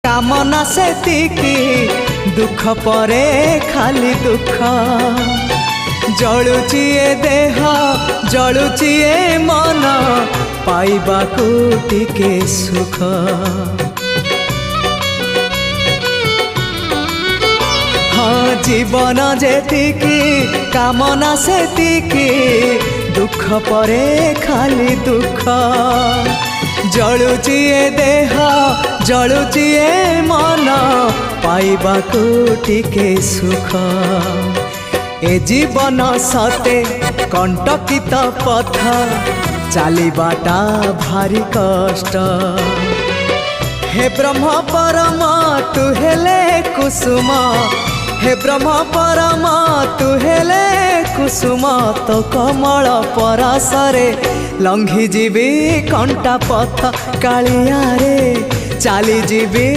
कामना सेतिकी दुख परे खाली दुख जलुची ए देह जलुची ए मन पाइबाकू टिके सुख हाँ जीवन जेतिकी कामना सेतिकी दुख परे खाली दुख जलुची ए देह जलुची ए मन पाइबाकू टिके सुख ए जीवन सते कंटकित पथ चलिबाटा भारी कष्ट हे ब्रह्म परम तू हेले कुसुम हे ब्रह्म परम तू हेले कुसुम तो कमल परसरे लंघी जीवी कंटा पथ कालिया रे चली जीवी।